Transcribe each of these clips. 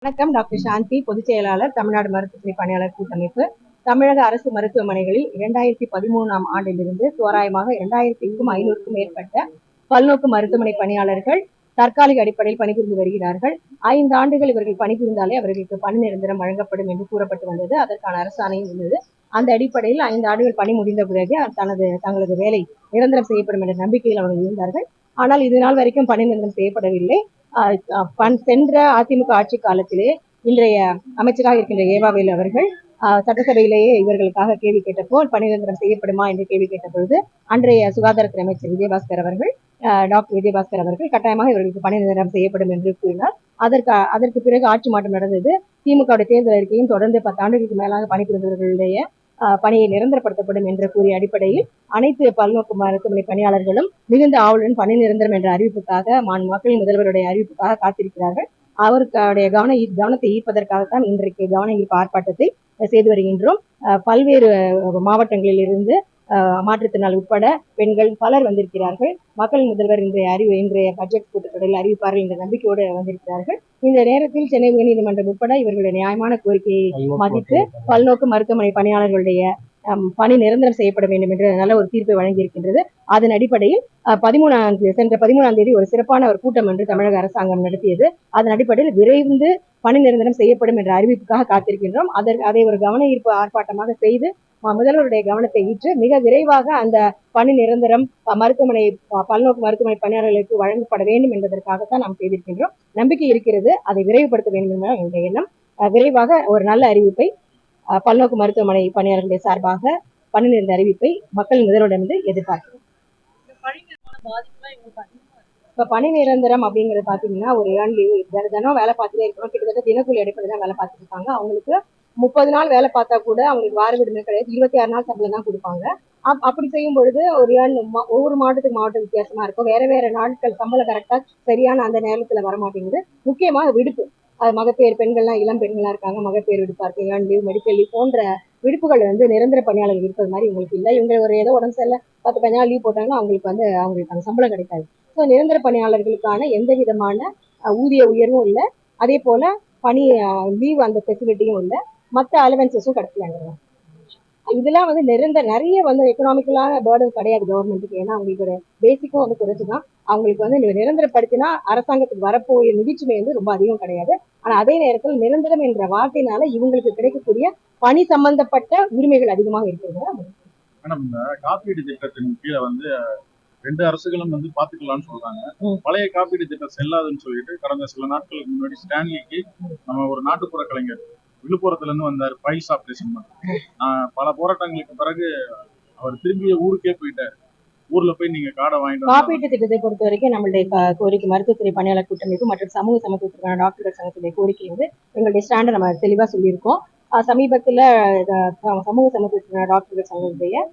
வணக்கம். டாக்டர் சாந்தி, பொதுச் செயலாளர், தமிழ்நாடு மருத்துவத்துறை பணியாளர் கூட்டமைப்பு. தமிழக அரசு மருத்துவமனைகளில் 2013ஆம் ஆண்டிலிருந்து தோராயமாக 2500க்கும் மேற்பட்ட பல்நோக்கு மருத்துவமனை பணியாளர்கள் தற்காலிக அடிப்படையில் பணிபுரிந்து வருகிறார்கள். 5 ஆண்டுகள் இவர்கள் பணிபுரிந்தாலே அவர்களுக்கு பணி நிரந்தரம் வழங்கப்படும் என்று கூறப்பட்டு வந்தது. அதற்கான அரசாணையும் உள்ளது. அந்த அடிப்படையில் 5 ஆண்டுகள் பணி முடிந்த பிறகு தங்களது வேலை நிரந்தரம் செய்யப்படும் என்ற நம்பிக்கையில் அவர்கள் இருந்தார்கள். ஆனால் இது நாள் வரைக்கும் பணி நிரந்தரம் செய்யப்படவில்லை. சென்ற அதிமுக ஆட்சி காலத்திலே இன்றைய அமைச்சராக இருக்கின்ற ஏவாவேலு அவர்கள் சட்டசபையிலேயே இவர்களுக்காக கேள்வி கேட்டபோது பணி நிரந்தரம் செய்யப்படுமா என்று கேள்வி கேட்ட பொழுது அன்றைய சுகாதாரத்துறை அமைச்சர் விஜயபாஸ்கர் அவர்கள் டாக்டர் விஜயபாஸ்கர் அவர்கள் கட்டாயமாக இவர்களுக்கு பணி நிரந்தரம் செய்யப்படும் என்று கூறினார். அதற்கு பிறகு ஆட்சி மாற்றம் நடந்தது. திமுக தேர்தல் அறிக்கையும் தொடர்ந்து 10 ஆண்டுகளுக்கு மேலாக பணிபுரிந்தவர்களுடைய பணியை நிரந்தரப்படுத்தப்படும் என்று கூறிய அடிப்படையில் அனைத்து பல்நோக்கு மருத்துவமனை பணியாளர்களும் மிகுந்த ஆவலுடன் பணி நிரந்தரம் என்ற அறிவிப்புக்காக மக்களின் முதல்வருடைய அறிவிப்புக்காக காத்திருக்கிறார்கள். அவருடைய கவனத்தை ஈர்ப்பதற்காகத்தான் இன்றைக்கு கவன ஈர்ப்பு ஆர்ப்பாட்டத்தை செய்து வருகின்றோம். பல்வேறு மாவட்டங்களில் இருந்து மாற்றுத்திறனாளி உட்பட பெண்கள் பலர் வந்திருக்கிறார்கள். மக்களின் முதல்வர் இன்றைய பட்ஜெட் கூட்டத்தொடரில் அறிவிப்பார்கள் என்ற நம்பிக்கையோடு வந்திருக்கிறார்கள். இந்த நேரத்தில் சென்னை உயர்நீதிமன்றம் உட்பட இவர்களுடைய நியாயமான கோரிக்கையை மதித்து பல்நோக்கு மருத்துவமனை பணியாளர்களுடைய பணி நிரந்தரம் செய்யப்பட வேண்டும் என்று நல்ல ஒரு தீர்ப்பை வழங்கியிருக்கின்றது. அதன் அடிப்படையில் சென்ற 13ஆம் தேதி ஒரு சிறப்பான ஒரு கூட்டம் என்று தமிழக அரசாங்கம் நடத்தியது. அதன் அடிப்படையில் விரைந்து பணி நிரந்தரம் செய்யப்படும் என்ற அறிவிப்புக்காக காத்திருக்கின்றோம். அதை ஒரு கவன ஈர்ப்பு ஆர்ப்பாட்டமாக செய்து முதல்வருடைய கவனத்தை ஈற்று மிக விரைவாக அந்த பணி நிரந்தரம் பல்நோக்கு மருத்துவமனை பணியாளர்களுக்கு வழங்கப்பட வேண்டும் என்பதற்காகத்தான் நாம் செய்திருக்கின்றோம். நம்பிக்கை இருக்கிறது. அதை விரைவுபடுத்த வேண்டும் என்ற என்ற எண்ணம். விரைவாக ஒரு நல்ல அறிவிப்பை பல்நோக்கு மருத்துவமனை பணியாளர்களுடைய சார்பாக பணி நிரந்தர அறிவிப்பை மக்கள் முதல்வரிடமிருந்து எதிர்பார்க்கிறோம். இப்ப பணி நிரந்தரம் அப்படிங்கிறது பாத்தீங்கன்னா ஒரு தினம் வேலை பார்த்துட்டே இருக்கணும். கிட்டத்தட்ட தினக்கூலி அடிப்படையில் தான் வேலை பார்த்துட்டு இருக்காங்க. அவங்களுக்கு 30 நாள் வேலை பார்த்தா கூட அவங்களுக்கு வார விடுமுறை கிடையாது. 26 நாள் சம்பளம் தான் கொடுப்பாங்க. அப்படி செய்யும் பொழுது ஒரு ஒவ்வொரு மாவட்டத்துக்கு மாவட்டம் வித்தியாசமா இருக்கும். வேற நாட்கள் சம்பளம் கரெக்டா சரியான அந்த நேரத்துல வரமாட்டேங்குது. முக்கியமா விடுப்பு, மகப்பேறு பெண்கள்லாம் இளம் பெண்களா இருக்காங்க. மகப்பேறு விடுப்பா இருக்கு, ஏன் லீவ், மெடிக்கல் லீவ் போன்ற விடுப்புகள் நிரந்தர பணியாளர்கள் இருப்பது மாதிரி உங்களுக்கு இல்லை. இவங்க ஒரு ஏதோ உடம்பு சரியில்லை 10-15 நாள் லீவ் போட்டாங்கன்னா அவங்களுக்கு அந்த சம்பளம் கிடைக்காது. ஸோ நிரந்தர பணியாளர்களுக்கான எந்த விதமான ஊதிய உயர்வும் இல்லை. அதே போல பணி லீவ் அந்த ஃபெசிலிட்டியும் இல்லை. மற்ற அலவன்சஸும் கிடைக்கலாங்க. இதெல்லாம் நிறைய எக்கனாமிக்கலான பேர்டன் கிடையாது கவர்மெண்ட்டுக்கு. ஏன்னா அவங்களுக்கு பேசிக்கும் குறைச்சுதான். அவங்களுக்கு நிரந்தரப்படுத்தினா அரசாங்கத்துக்கு வரப்போகிற நிதிச்சுமை ரொம்ப அதிகம் கிடையாது. ஆனா அதே நேரத்தில் நிரந்தரம் என்ற வார்த்தையினால இவங்களுக்கு கிடைக்கக்கூடிய பணி சம்பந்தப்பட்ட உரிமைகள் அதிகமாக இருக்கிறது. மேடம், இந்த காப்பீடு திட்டத்தின் கீழே 2 அரசுகளும் பாத்துக்கலாம்னு சொல்றாங்க. பழைய காப்பீடு திட்டம் செல்லாதுன்னு சொல்லிட்டு கடந்த சில நாட்களுக்கு முன்னாடி ஸ்டான்லிக்கு நம்ம ஒரு நாட்டுப்புற கலைஞர் விழுப்புரத்துல இருந்து வந்தார். பைல்ஸ் ஆபரேஷன் பல போராட்டங்களுக்கு பிறகு அவர் திரும்பிய ஊருக்கே போயிட்டார். ஊர்ல போய் நீங்க காடை வாங்கிட்டு காப்பீட்டு திட்டத்தை பொறுத்த வரைக்கும் நம்மளுடைய கோரிக்கை மருத்துவத்துறை பணியாளர் கூட்டமைப்பு மற்றும் சமூக சமத்துவத்துக்கான டாக்டர்கள் சங்கத்துடைய கோரிக்கை எங்களுடைய ஸ்டாண்டை நம்ம தெளிவா சொல்லியிருக்கோம். சமீபத்துல சமூக சமத்துவத்துக்கான டாக்டர்கள் சங்கத்துடைய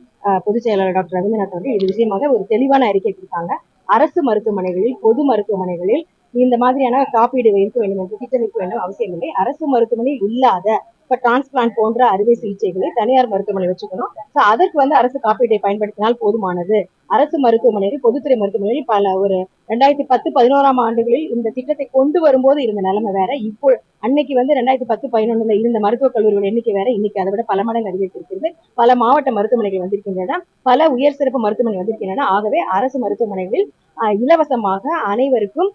பொதுச் செயலாளர் டாக்டர் ரவீந்திரநாத் அவர்கள் இது விஷயமாக ஒரு தெளிவான அறிக்கை கொடுத்தாங்க. அரசு மருத்துவமனைகளில், பொது மருத்துவமனைகளில் இந்த மாதிரியான காப்பீடு இருக்க வேண்டும் என்று திட்டமிட வேண்டும் அவசியம் இல்லை. அரசு மருத்துவமனையில் இல்லாத இப்ப டிரான்ஸ்பிளான்ட் போன்ற அறுவை சிகிச்சைகளை தனியார் மருத்துவமனை வச்சுக்கணும். அதற்கு அரசு காப்பீட்டை பயன்படுத்தினால் போதுமானது. அரசு மருத்துவமனையில், பொதுத்துறை மருத்துவமனையில் பல ஒரு 2010-11ஆம் ஆண்டுகளில் இந்த திட்டத்தை கொண்டு வரும்போது இருந்த நிலைமை வேற. இப்போ அன்னைக்கு 2010-11 இருந்த மருத்துவக் கல்லூரிகள் எண்ணிக்கை வேற. இன்னைக்கு அதை விட பல மடங்கு அதிகரித்திருக்கிறது. பல மாவட்ட மருத்துவமனைகள் வந்திருக்கின்றன, பல உயர் சிறப்பு மருத்துவமனை வந்திருக்கின்றன. ஆகவே அரசு மருத்துவமனைகளில் இலவசமாக அனைவருக்கும்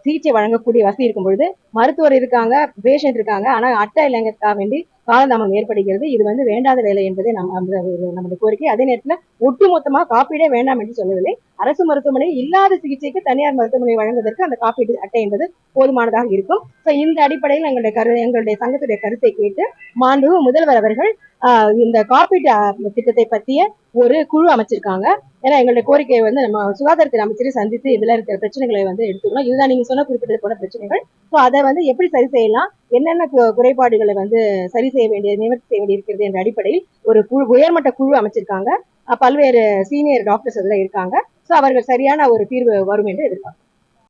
சிகிச்சை வழங்கக்கூடிய வசதி இருக்கும் பொழுது மருத்துவர் இருக்காங்க, பேஷண்ட் இருக்காங்க, ஆனா அட்டை இல்லைங்கிறதுக்காக வேண்டி காலதாமம் ஏற்படுகிறது. இது வேண்டாத வேலை என்பதே நம்முடைய கோரிக்கை. அதே நேரத்துல ஒட்டுமொத்தமாக காப்பீடே வேண்டாம் என்று சொல்லவில்லை. அரசு மருத்துவமனை இல்லாத சிகிச்சைக்கு தனியார் மருத்துவமனை வழங்குவதற்கு அந்த காப்பீடு அட்டை என்பது போதுமானதாக இருக்கும். இந்த அடிப்படையில் எங்களுடைய சங்கத்துடைய கருத்தை கேட்டு மாண்புமிகு முதல்வர் அவர்கள் இந்த காப்பீட்டு திட்டத்தை பற்றிய ஒரு குழு அமைச்சிருக்காங்க. ஏன்னா எங்களுடைய கோரிக்கையை நம்ம சுகாதாரத்துறை அமைச்சரை சந்தித்து இதுல இருக்கிற பிரச்சனைகளை எடுத்துக்கணும். இதுதான் நீங்க சொன்ன குறிப்பிட்டது போன பிரச்சனைகள். ஸோ அதை எப்படி சரி செய்யலாம், என்னென்ன குறைபாடுகளை சரி செய்ய வேண்டியது, நிவர்த்தி செய்ய வேண்டிய இருக்கிறது என்ற அடிப்படையில் ஒரு உயர்மட்ட குழு அமைச்சிருக்காங்க. பல்வேறு சீனியர் டாக்டர்ஸ் அதுல இருக்காங்க. ஸோ அவர்கள் சரியான ஒரு தீர்வு வரும் என்று எதிர்பார்க்கிறோம்.